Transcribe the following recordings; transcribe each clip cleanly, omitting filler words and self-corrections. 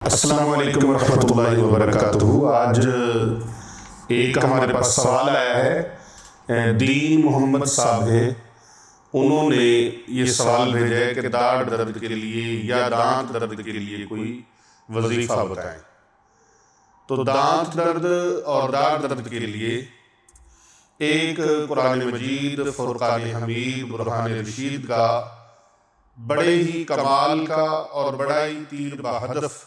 अस्सलामु अलैकुम रहमतुल्लाहि व बरकातुहू। आज एक हमारे पास सवाल आया है। दीन मोहम्मद साहब हैं, उन्होंने ये सवाल भेजा है कि दाढ़ दर्द के लिए या दांत दर्द के लिए कोई वजीफ़ा बताएं। तो दांत दर्द और दाढ़ दर्द के लिए एक कुरान मजीद, फुरकान हमीद, बुरहान रशीद का बड़े ही कमाल का और बड़ा ही तीर बहदफ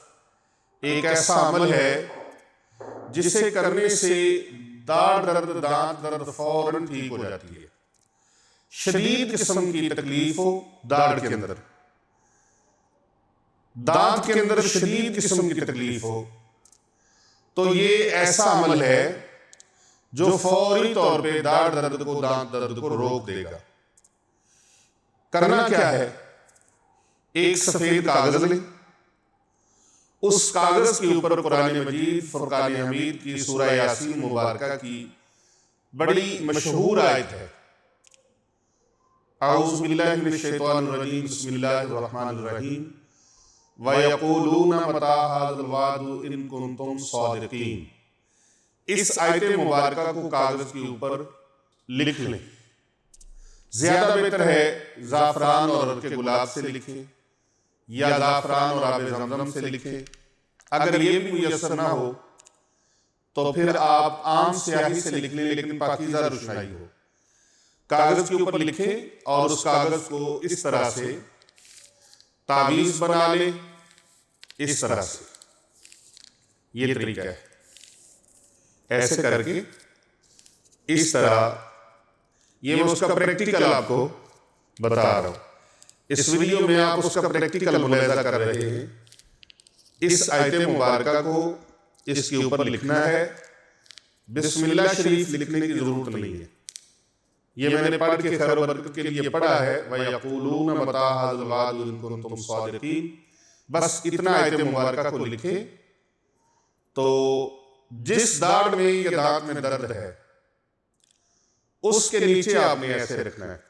एक ऐसा अमल है जिसे करने से दाढ़ दर्द, दांत दर्द फौरन ठीक हो जाती है। शदीद किस्म की तकलीफ हो दाढ़ के अंदर, दांत के अंदर शदीद किस्म की तकलीफ हो, तो ये ऐसा अमल है जो फौरी तौर पे दाढ़ दर्द को, दांत दर्द को रोक देगा। करना क्या है? एक सफेद कागज लें, उस कागज के ऊपर कुरान मजीद, फुरकान हमीद की सूरह यासीन मुबारका की बड़ी मशहूर आयत है, औज़ु बिल्लाहि मिनश शैतानिर रजीम, बिस्मिल्लाहिर रहमानिर रहीम, व यक़ूलूना मता हाज़ल वादु इन कुंतुम सादिक़ीन। इस आयत मुबारका को कागज के ऊपर लिख लें। ज्यादा बेहतर है ज़ाफ़रान और अर्के गुलाब से लिखें या ज़ाफ़रान और आबे ज़मज़म से लिखें। अगर ये भी मुयस्सर ना हो तो फिर आप आम स्याही से लिख लें, लेकिन पाकीज़ा रोशनाई हो। कागज के ऊपर लिखें और उस कागज को इस तरह से तावीज़ बना लें, इस तरह से। ये तरीका है। ऐसे करके इस तरह, ये मैं उसका प्रैक्टिकल आपको बता रहा हूं। इस वीडियो में आप उसका प्रैक्टिकल मुलाहिज़ा कर रहे हैं। इस आयत मुबारका को इसके ऊपर लिखना है। बिस्मिल्लाह शरीफ लिखने की जरूरत नहीं है, ये मैंने पढ़ के खैर व बरकत के लिए पढ़ा है। व यक़ूलूना मता हाज़ल वादु इन कुंतुम सादिक़ीन, बस इतना आयत मुबारका को लिखे। तो जिस दाढ़ में या दांत में दर्द है उसके नीचे आपने ऐसे रखना है।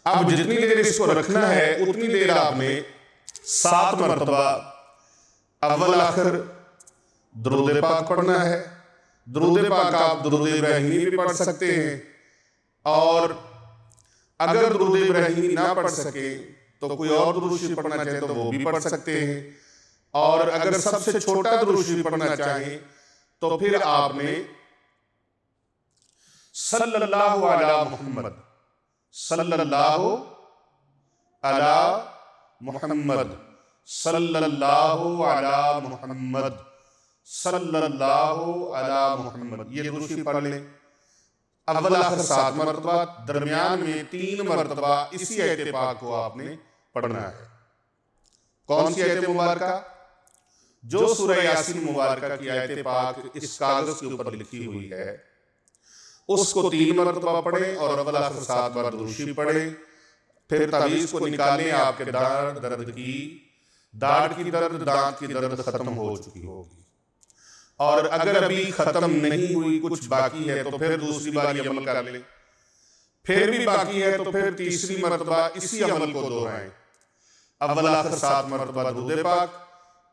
अब जितनी देर इसको रखना है उतनी देर आपने 7 मरतबा अव्वल आखिर दुरूद पाक पढ़ना है। दुरूद पाक आप दुरूद इब्राहिमी भी पढ़ सकते हैं, और अगर दुरूद इब्राहिमी ना पढ़ सके तो कोई और दुरूद शरीफ पढ़ना चाहे तो वो भी पढ़ सकते हैं। और अगर सबसे छोटा दुरूद शरीफ पढ़ना चाहे तो फिर आपने सल्लल्लाहु अला मुहम्मद, सल्लल्लाहु अला मुहम्मद, सल्लल्लाहु अला मुहम्मद, सल्लल्लाहु अला मुहम्मद, ये दुरूद शरीफ पढ़ लें। अव्वल आखिर 7 मरतबा, दरमियान में 3 मरतबा इसी आयत पाक को आपने पढ़ना है। कौन सी आयत मुबारका? जो सूरह यासीन मुबारका की आयत पाक इस कागज के ऊपर लिखी हुई है, उसको 3 मरतबा पढ़ें और अव्वल आखिर 7 बार दुरूद शरीफ पढ़ें। फिर तावीज़ को निकालें। आपके दाढ़ दर्द की, दाढ़ की दर्द, दांत की दर्द खत्म हो चुकी होगी। और अगर अभी खत्म नहीं हुई, कुछ बाकी है, तो फिर दूसरी बार ये अमल कर लें। फिर भी बाकी है तो फिर तीसरी मरतबा इसी अमल को दोहराएं। अव्वल आखिर 7 मरतबा दुरूद पाक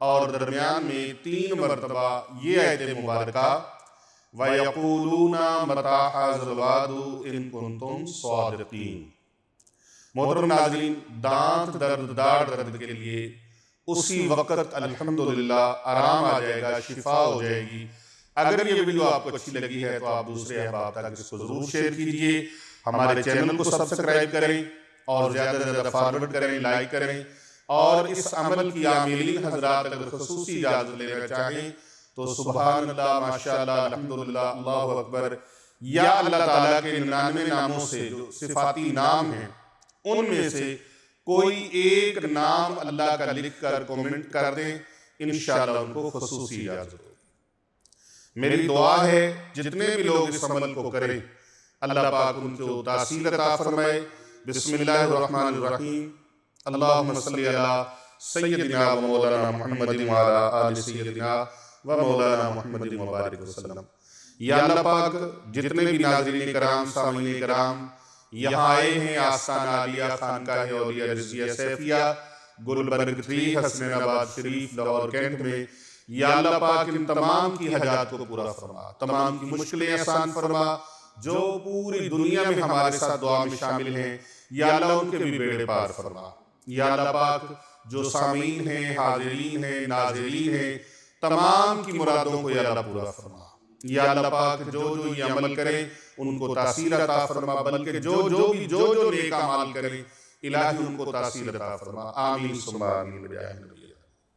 और दरमियान में 3 मरतबा ये आयत मुबारका, व यक़ूलूना मता हाज़ल वादु इन कुंतुम सादिक़ीन। मोहतरम नाज़रीन, दांत दर्द, दाढ़ दर्द के लिए उसी वक्त अल्हम्दुलिल्लाह आराम आ जाएगा, शिफा हो जाएगी। अगर ये वीडियो आपको अच्छी लगी है तो आप दूसरे अहबाब तक इसको जरूर शेयर कीजिए। हमारे चैनल को सब्सक्राइब करें और ज्यादा से ज्यादा फॉरवर्ड करें, लाइक करें। और इस अमल की आमिलीन हजरात अगर खुसूसी इजाजत लेना चाहें तो सुभान अल्लाह, माशाअल्लाह, अल्हम्दुलिल्लाह, अल्लाहु अकबर, या अल्लाह ताला के 99 नामों से जो सिफाती नाम हैं उनमें से कोई एक नाम अल्लाह का लिख कर कमेंट कर दें, इंशाअल्लाह उनको खुसूसी इजाजत होगी। मेरी दुआ है जितने भी लोग इस अमल को करें, अल्लाह पाक उनको तासीर अता फरमाए। बिस्मिल्लाहिर रहमानिर रहीम, अल्लाहुम्मा सल्ली अला सय्यदिना व मौलाना मुहम्मदिन व अला आलि सय्यदिना व मौलाना मुहम्मदिन मुबारक वसल्लम। या अल्लाह पाक जितने भी नाज़रीन कराम, सामीन कराम, यहाँ आए हैं आस्ताना आलिया खानकाह औलिया रिज़विया सैफिया गुलबर्ग 3 हसनैनाबाद शरीफ लाहौर कैंट में। या अल्लाह पाक इन तमाम की हजात को पूरा फरमा, तमाम की मुश्किलें आसान फरमा। जो पूरी दुनिया में हमारे साथ दुआ में शामिल हैं या अल्लाह उनके भी बेड़े पार फरमा। या अल्लाह पाक जो सामीन हैं, हाज़िरीन हैं, नाज़रीन हैं, तमाम की मुरादों को या अल्लाह पूरा फरमा। या अल्लाह पाक जो जो ये अमल करे उनको तासीर अता फरमा, बल्कि जो नेक अमाल करे इलाही उनको तासीर अता फरमा। आमीन सुम्मा आमीन।